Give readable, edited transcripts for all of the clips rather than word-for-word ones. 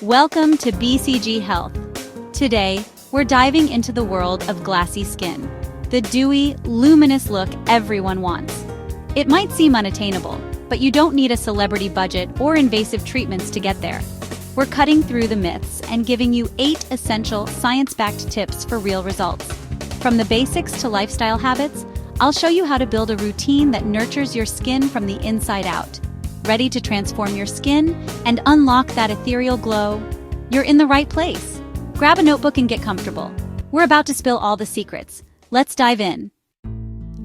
Welcome to BCG Health. Today, we're diving into the world of glassy skin, the dewy, luminous look everyone wants. It might seem unattainable, but you don't need a celebrity budget or invasive treatments to get there. We're cutting through the myths and giving you 8 essential, science-backed tips for real results. From the basics to lifestyle habits, I'll show you how to build a routine that nurtures your skin from the inside out. Ready to transform your skin and unlock that ethereal glow? You're in the right place. Grab a notebook and get comfortable. We're about to spill all the secrets. Let's dive in.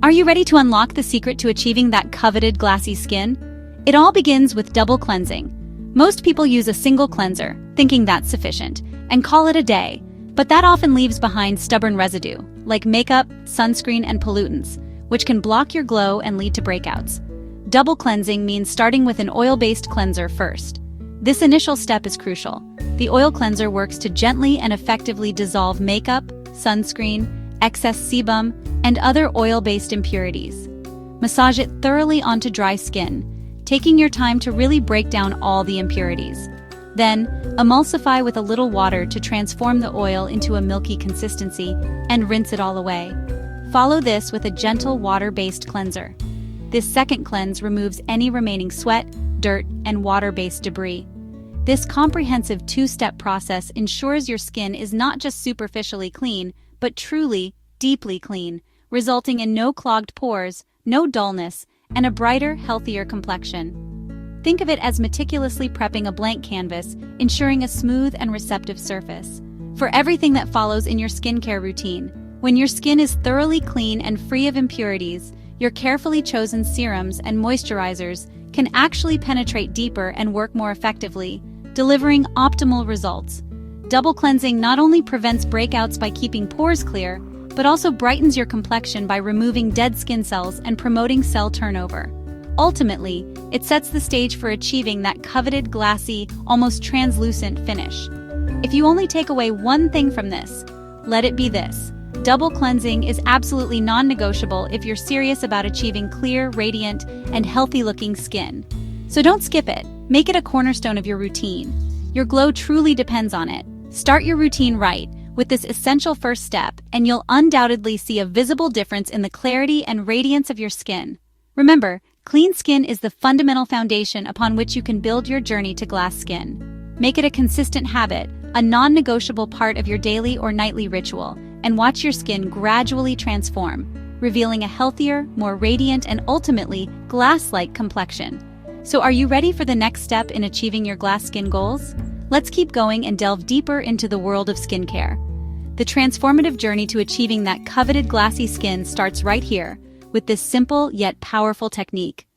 Are you ready to unlock the secret to achieving that coveted glassy skin? It all begins with double cleansing. Most people use a single cleanser, thinking that's sufficient, and call it a day. But that often leaves behind stubborn residue, like makeup, sunscreen, and pollutants, which can block your glow and lead to breakouts. Double cleansing means starting with an oil-based cleanser first. This initial step is crucial. The oil cleanser works to gently and effectively dissolve makeup, sunscreen, excess sebum, and other oil-based impurities. Massage it thoroughly onto dry skin, taking your time to really break down all the impurities. Then, emulsify with a little water to transform the oil into a milky consistency and rinse it all away. Follow this with a gentle water-based cleanser. This second cleanse removes any remaining sweat, dirt, and water-based debris. This comprehensive 2-step process ensures your skin is not just superficially clean, but truly, deeply clean, resulting in no clogged pores, no dullness, and a brighter, healthier complexion. Think of it as meticulously prepping a blank canvas, ensuring a smooth and receptive surface. For everything that follows in your skincare routine, when your skin is thoroughly clean and free of impurities, your carefully chosen serums and moisturizers can actually penetrate deeper and work more effectively, delivering optimal results. Double cleansing not only prevents breakouts by keeping pores clear, but also brightens your complexion by removing dead skin cells and promoting cell turnover. Ultimately, it sets the stage for achieving that coveted glassy, almost translucent finish. If you only take away one thing from this, let it be this. Double cleansing is absolutely non-negotiable if you're serious about achieving clear, radiant, and healthy-looking skin. So don't skip it. Make it a cornerstone of your routine. Your glow truly depends on it. Start your routine right with this essential first step, and you'll undoubtedly see a visible difference in the clarity and radiance of your skin. Remember, clean skin is the fundamental foundation upon which you can build your journey to glass skin. Make it a consistent habit, a non-negotiable part of your daily or nightly ritual, and watch your skin gradually transform, revealing a healthier, more radiant, and ultimately glass-like complexion. So are you ready for the next step in achieving your glass skin goals? Let's keep going and delve deeper into the world of skincare. The transformative journey to achieving that coveted glassy skin starts right here, with this simple yet powerful technique.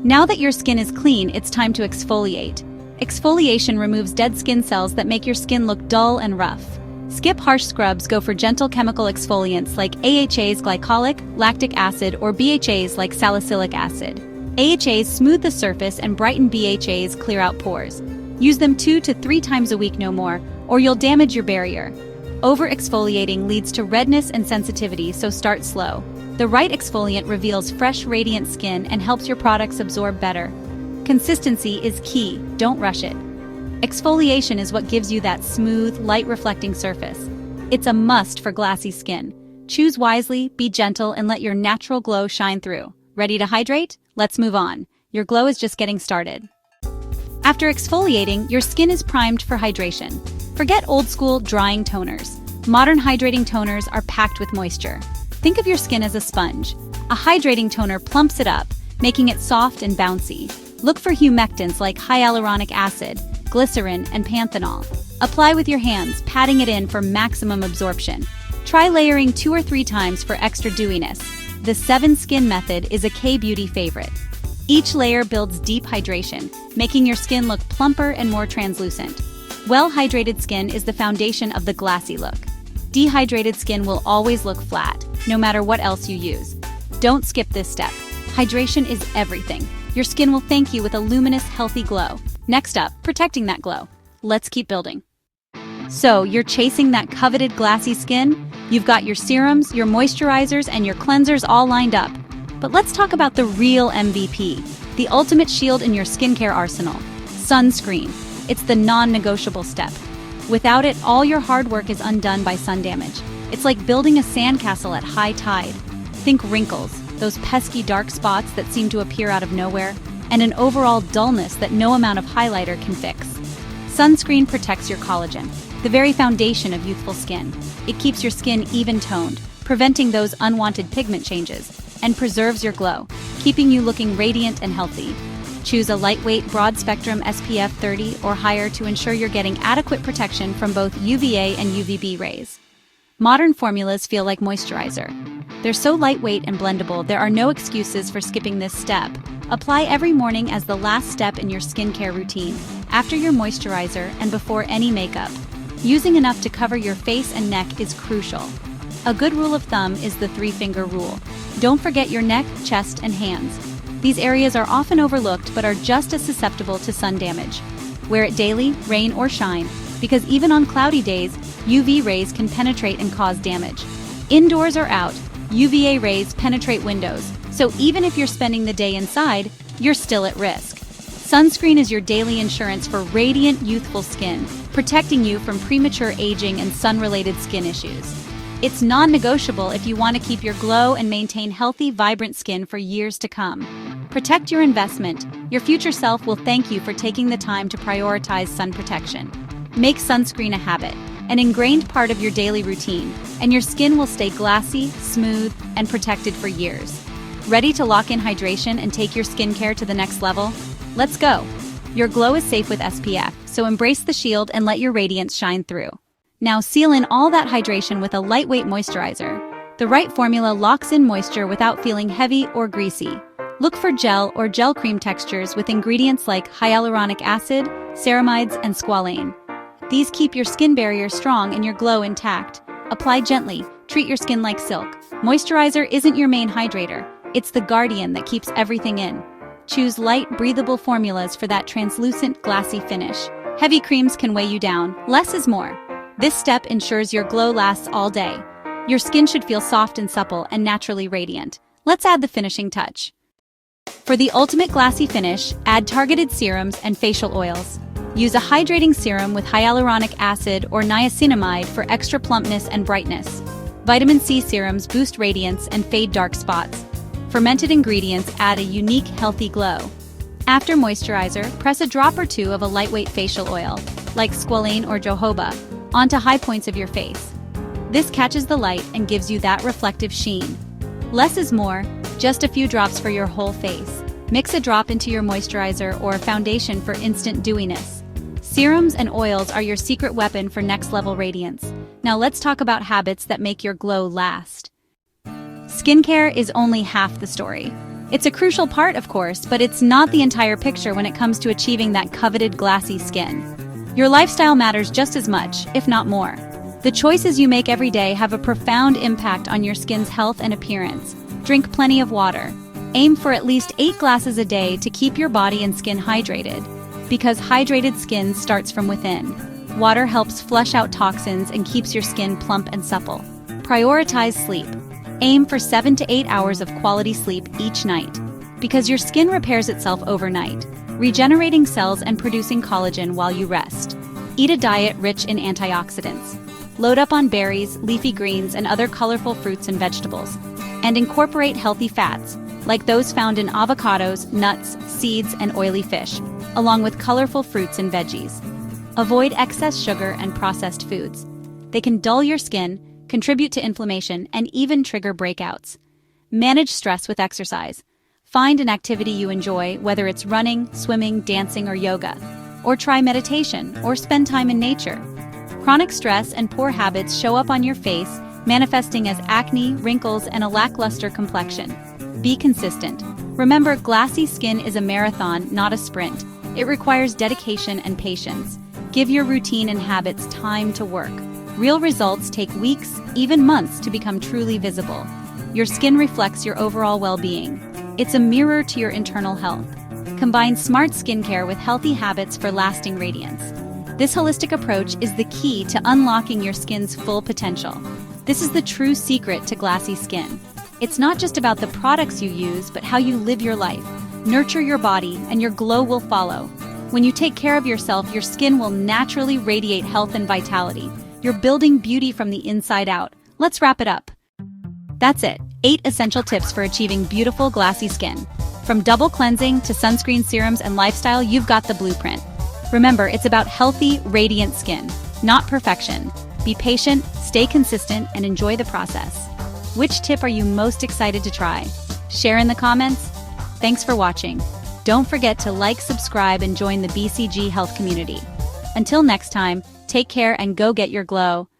Now that your skin is clean, it's time to exfoliate. Exfoliation removes dead skin cells that make your skin look dull and rough. Skip harsh scrubs, go for gentle chemical exfoliants like AHA's glycolic, lactic acid, or BHA's like salicylic acid. AHA's smooth the surface and brighten, BHA's clear out pores. Use them 2 to 3 times a week, no more, or you'll damage your barrier. Over-exfoliating leads to redness and sensitivity, so start slow. The right exfoliant reveals fresh, radiant skin and helps your products absorb better. Consistency is key, don't rush it. Exfoliation is what gives you that smooth, light-reflecting surface. It's a must for glassy skin. Choose wisely, be gentle, and let your natural glow shine through. Ready to hydrate? Let's move on. Your glow is just getting started. After exfoliating, your skin is primed for hydration. Forget old-school drying toners. Modern hydrating toners are packed with moisture. Think of your skin as a sponge. A hydrating toner plumps it up, making it soft and bouncy. Look for humectants like hyaluronic acid, glycerin, and panthenol. Apply with your hands, patting it in for maximum absorption. Try layering 2 or 3 times for extra dewiness. The 7 skin method is a K-beauty favorite. Each layer builds deep hydration, making your skin look plumper and more translucent. Well-hydrated skin is the foundation of the glassy look. Dehydrated skin will always look flat, no matter what else you use. Don't skip this step. Hydration is everything. Your skin will thank you with a luminous, healthy glow. Next up, protecting that glow. Let's keep building. So, you're chasing that coveted glassy skin? You've got your serums, your moisturizers, and your cleansers all lined up. But let's talk about the real MVP, the ultimate shield in your skincare arsenal, sunscreen. It's the non-negotiable step. Without it, all your hard work is undone by sun damage. It's like building a sandcastle at high tide. Think wrinkles, those pesky dark spots that seem to appear out of nowhere, and an overall dullness that no amount of highlighter can fix. Sunscreen protects your collagen, the very foundation of youthful skin. It keeps your skin even-toned, preventing those unwanted pigment changes, and preserves your glow, keeping you looking radiant and healthy. Choose a lightweight, broad-spectrum SPF 30 or higher to ensure you're getting adequate protection from both UVA and UVB rays. Modern formulas feel like moisturizer. They're so lightweight and blendable, there are no excuses for skipping this step. Apply every morning as the last step in your skincare routine, after your moisturizer and before any makeup. Using enough to cover your face and neck is crucial. A good rule of thumb is the 3-finger rule. Don't forget your neck, chest, and hands. These areas are often overlooked but are just as susceptible to sun damage. Wear it daily, rain or shine, because even on cloudy days, UV rays can penetrate and cause damage. Indoors or out, UVA rays penetrate windows, so even if you're spending the day inside, you're still at risk. Sunscreen is your daily insurance for radiant, youthful skin, protecting you from premature aging and sun-related skin issues. It's non-negotiable if you want to keep your glow and maintain healthy, vibrant skin for years to come. Protect your investment. Your future self will thank you for taking the time to prioritize sun protection. Make sunscreen a habit, an ingrained part of your daily routine, and your skin will stay glassy, smooth, and protected for years. Ready to lock in hydration and take your skincare to the next level? Let's go! Your glow is safe with SPF, so embrace the shield and let your radiance shine through. Now seal in all that hydration with a lightweight moisturizer. The right formula locks in moisture without feeling heavy or greasy. Look for gel or gel cream textures with ingredients like hyaluronic acid, ceramides, and squalane. These keep your skin barrier strong and your glow intact. Apply gently, treat your skin like silk. Moisturizer isn't your main hydrator, it's the guardian that keeps everything in. Choose light, breathable formulas for that translucent, glassy finish. Heavy creams can weigh you down, less is more. This step ensures your glow lasts all day. Your skin should feel soft and supple and naturally radiant. Let's add the finishing touch. For the ultimate glassy finish, add targeted serums and facial oils. Use a hydrating serum with hyaluronic acid or niacinamide for extra plumpness and brightness. Vitamin C serums boost radiance and fade dark spots. Fermented ingredients add a unique, healthy glow. After moisturizer, press a drop or two of a lightweight facial oil, like squalane or jojoba, onto high points of your face. This catches the light and gives you that reflective sheen. Less is more, just a few drops for your whole face. Mix a drop into your moisturizer or foundation for instant dewiness. Serums and oils are your secret weapon for next-level radiance. Now let's talk about habits that make your glow last. Skincare is only half the story. It's a crucial part, of course, but it's not the entire picture when it comes to achieving that coveted glassy skin. Your lifestyle matters just as much, if not more. The choices you make every day have a profound impact on your skin's health and appearance. Drink plenty of water. Aim for at least 8 glasses a day to keep your body and skin hydrated. Because hydrated skin starts from within. Water helps flush out toxins and keeps your skin plump and supple. Prioritize sleep. Aim for 7 to 8 hours of quality sleep each night. Because your skin repairs itself overnight, regenerating cells and producing collagen while you rest. Eat a diet rich in antioxidants. Load up on berries, leafy greens, and other colorful fruits and vegetables. And incorporate healthy fats, like those found in avocados, nuts, seeds, and oily fish, along with colorful fruits and veggies. Avoid excess sugar and processed foods. They can dull your skin, contribute to inflammation, and even trigger breakouts. Manage stress with exercise. Find an activity you enjoy, whether it's running, swimming, dancing, or yoga. Or try meditation, or spend time in nature. Chronic stress and poor habits show up on your face, manifesting as acne, wrinkles, and a lackluster complexion. Be consistent. Remember, glassy skin is a marathon, not a sprint. It requires dedication and patience. Give your routine and habits time to work. Real results take weeks, even months, to become truly visible. Your skin reflects your overall well-being. It's a mirror to your internal health. Combine smart skincare with healthy habits for lasting radiance. This holistic approach is the key to unlocking your skin's full potential. This is the true secret to glassy skin. It's not just about the products you use, but how you live your life. Nurture your body, and your glow will follow. When you take care of yourself, your skin will naturally radiate health and vitality. You're building beauty from the inside out. Let's wrap it up. That's it. 8 essential tips for achieving beautiful, glassy skin. From double cleansing to sunscreen serums and lifestyle, you've got the blueprint. Remember, it's about healthy, radiant skin, not perfection. Be patient, stay consistent, and enjoy the process. Which tip are you most excited to try? Share in the comments. Thanks for watching. Don't forget to like, subscribe, and join the BCG Health community. Until next time, take care and go get your glow.